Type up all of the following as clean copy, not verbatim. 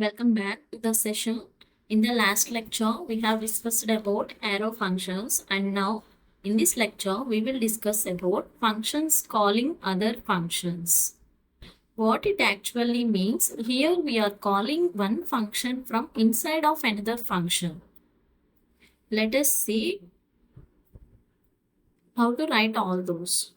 Welcome back to the session. In the last lecture, we have discussed about arrow functions, and now in this lecture, we will discuss about functions calling other functions. What it actually means, here we are calling one function from inside of another function. Let us see how to write all those.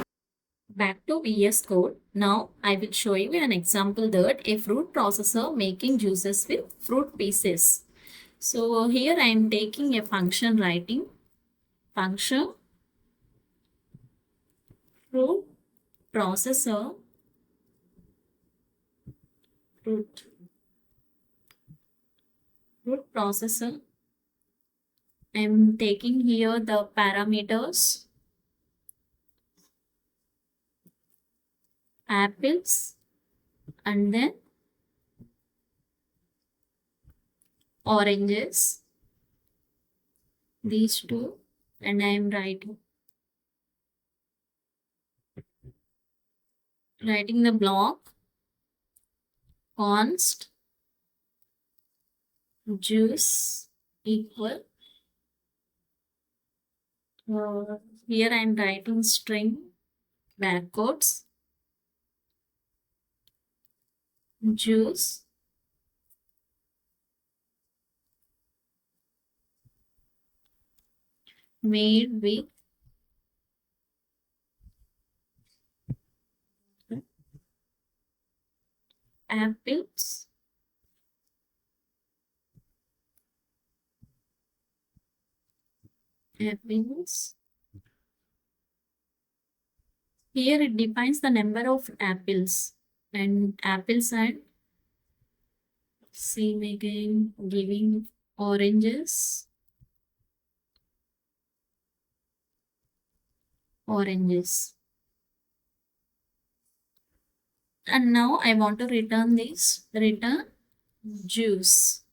Back to VS Code. Now I will show you an example that a fruit processor making juices with fruit pieces. So here I am taking a function writing function fruit processor fruit fruit processor. I am taking here the parameters apples and then oranges, these two, and I am writing the block const juice equal here I am writing string backwards juice made with apples apples. Here it defines the number of apples and apples and same again giving oranges and now I want to return juice.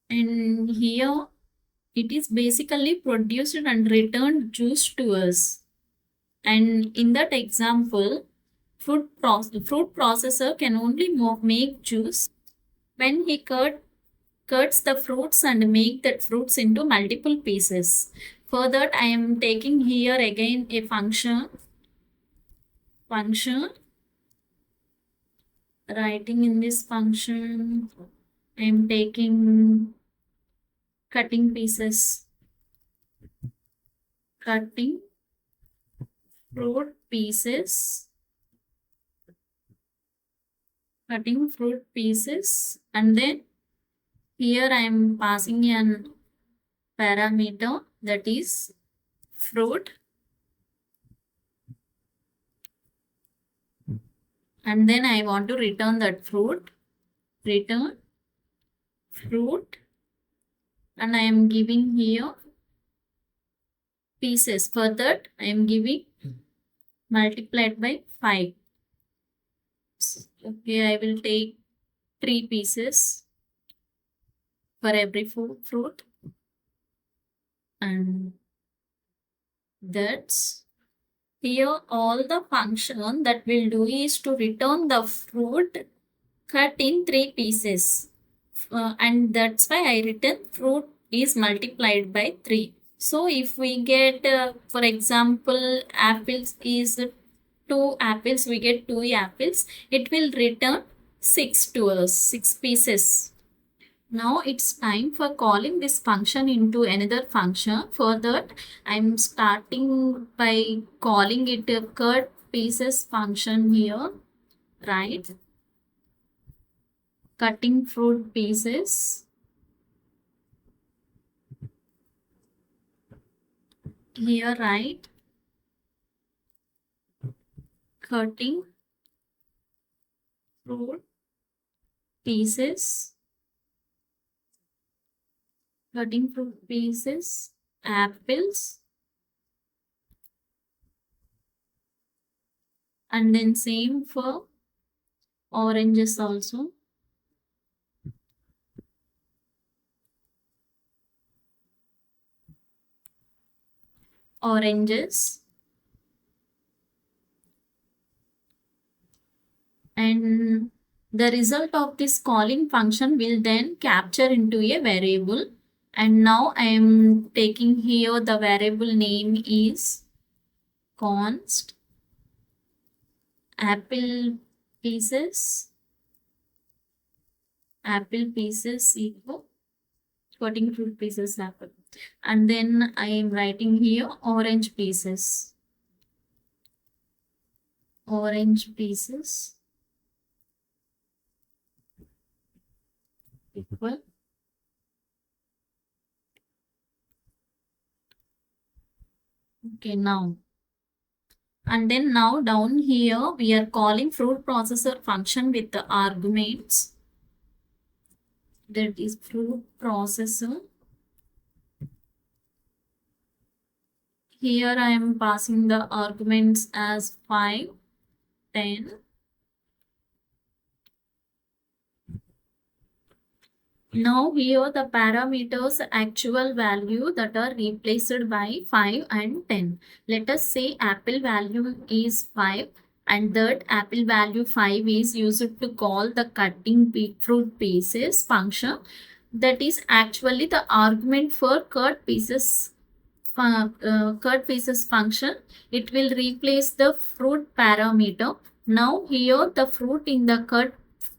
And here it is basically produced and returned juice to us. And in that example, fruit processor can only make juice when he cuts the fruits and make that fruits into multiple pieces. For that, I am taking here again a function writing in this function. I am taking cutting pieces, cutting fruit pieces, and then here I am passing an parameter that is fruit, and then I want to return that return fruit, and I am giving here pieces. For that, I am giving multiplied by 5. Okay, I will take 3 pieces for every fruit, and that's here all the function that will do is to return the fruit cut in 3 pieces. And that's why I written fruit is multiplied by 3. So if we get, for example, apples is 2 apples, we get 2 apples, it will return 6 to us, 6 pieces. Now it's time for calling this function into another function. For that, I'm starting by calling it a cut pieces function here, right? Cutting fruit pieces. Here, right? Cutting fruit pieces. Cutting fruit pieces, apples, and then same for oranges also. Oranges. and the result of this calling function will then capture into a variable. And now I am taking here the variable name is const apple pieces equal cutting fruit pieces apple, and then I am writing here orange pieces equal. Okay, now, and then now down here we are calling fruit processor function with the arguments, that is fruit processor. Here I am passing the arguments as 5, 10. Now here the parameters actual value that are replaced by 5 and 10. Let us say apple value is 5 and that apple value 5 is used to call the cutting fruit pieces function. That is actually the argument for cut pieces function. It will replace the fruit parameter. Now here the fruit in the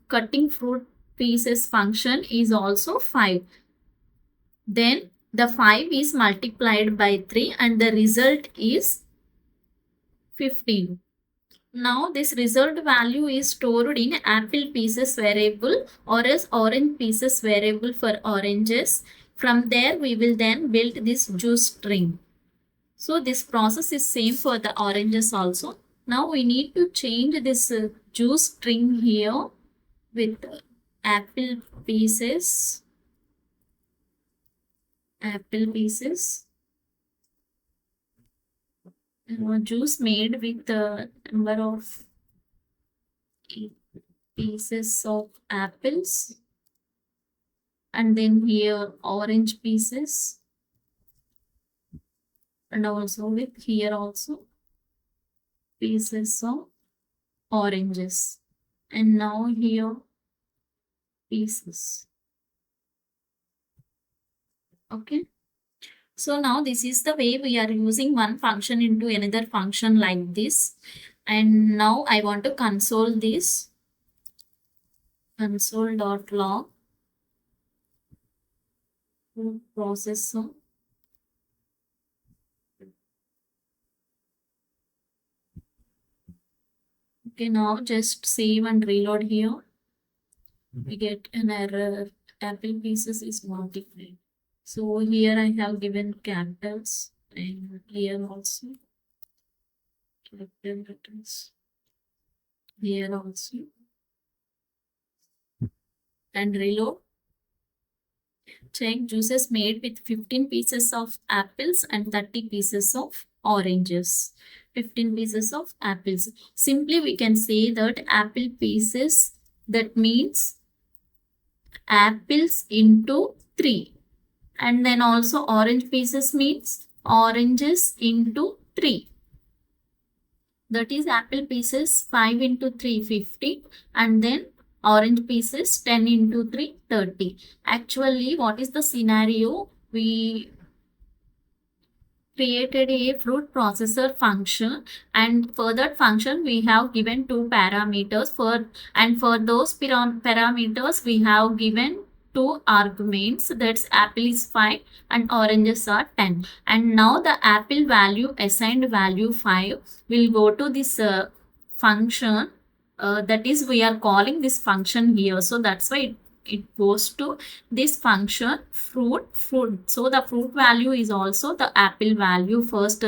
cutting fruit pieces function is also 5. Then the 5 is multiplied by 3 and the result is 15. Now this result value is stored in apple pieces variable or as orange pieces variable for oranges. From there we will then build this juice string. So this process is same for the oranges also. Now we need to change this juice string here with apple pieces juice made with the number of pieces of apples, and then here orange pieces, and also with here also pieces of oranges, and now here pieces. Okay, so now this is the way we are using one function into another function like this. And now I want to console this, console.log processor. Okay, now just save and reload here. We get an error, apple pieces is multiplied. So here I have given capitals and here also capital letters, here also, and reload. Check juices made with 15 pieces of apples and 30 pieces of oranges. 15 pieces of apples. Simply we can say that apple pieces, that means apples into 3. And then also orange pieces means oranges into 3. That is apple pieces 5 into 3, 50, and then orange pieces 10 into 3, 30. Actually, what is the scenario? We created a fruit processor function, and for that function we have given 2 parameters and for those parameters we have given 2 arguments, that's apple is 5 and oranges are 10. And now the apple value assigned value 5 will go to this function, that is we are calling this function here, so that's why it goes to this function fruit. So the fruit value is also the apple value first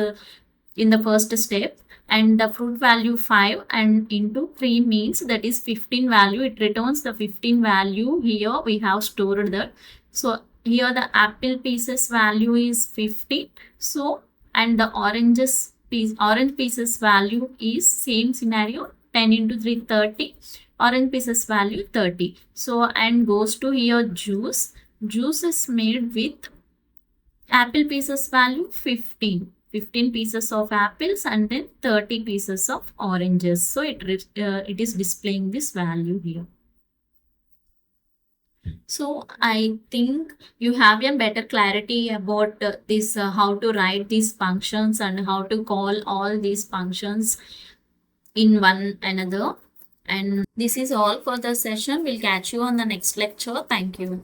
in the first step, and the fruit value 5 and into 3 means that is 15 value. It returns the 15 value. Here we have stored that. So here the apple pieces value is 50. So and the orange pieces value is same scenario, 10 into 3, 30. Orange pieces value 30. So and goes to here juice. Juice is made with apple pieces value 15. 15 pieces of apples and then 30 pieces of oranges. So it is displaying this value here. So I think you have a better clarity about this, how to write these functions and how to call all these functions in one another. And this is all for the session. We'll catch you on the next lecture. Thank you.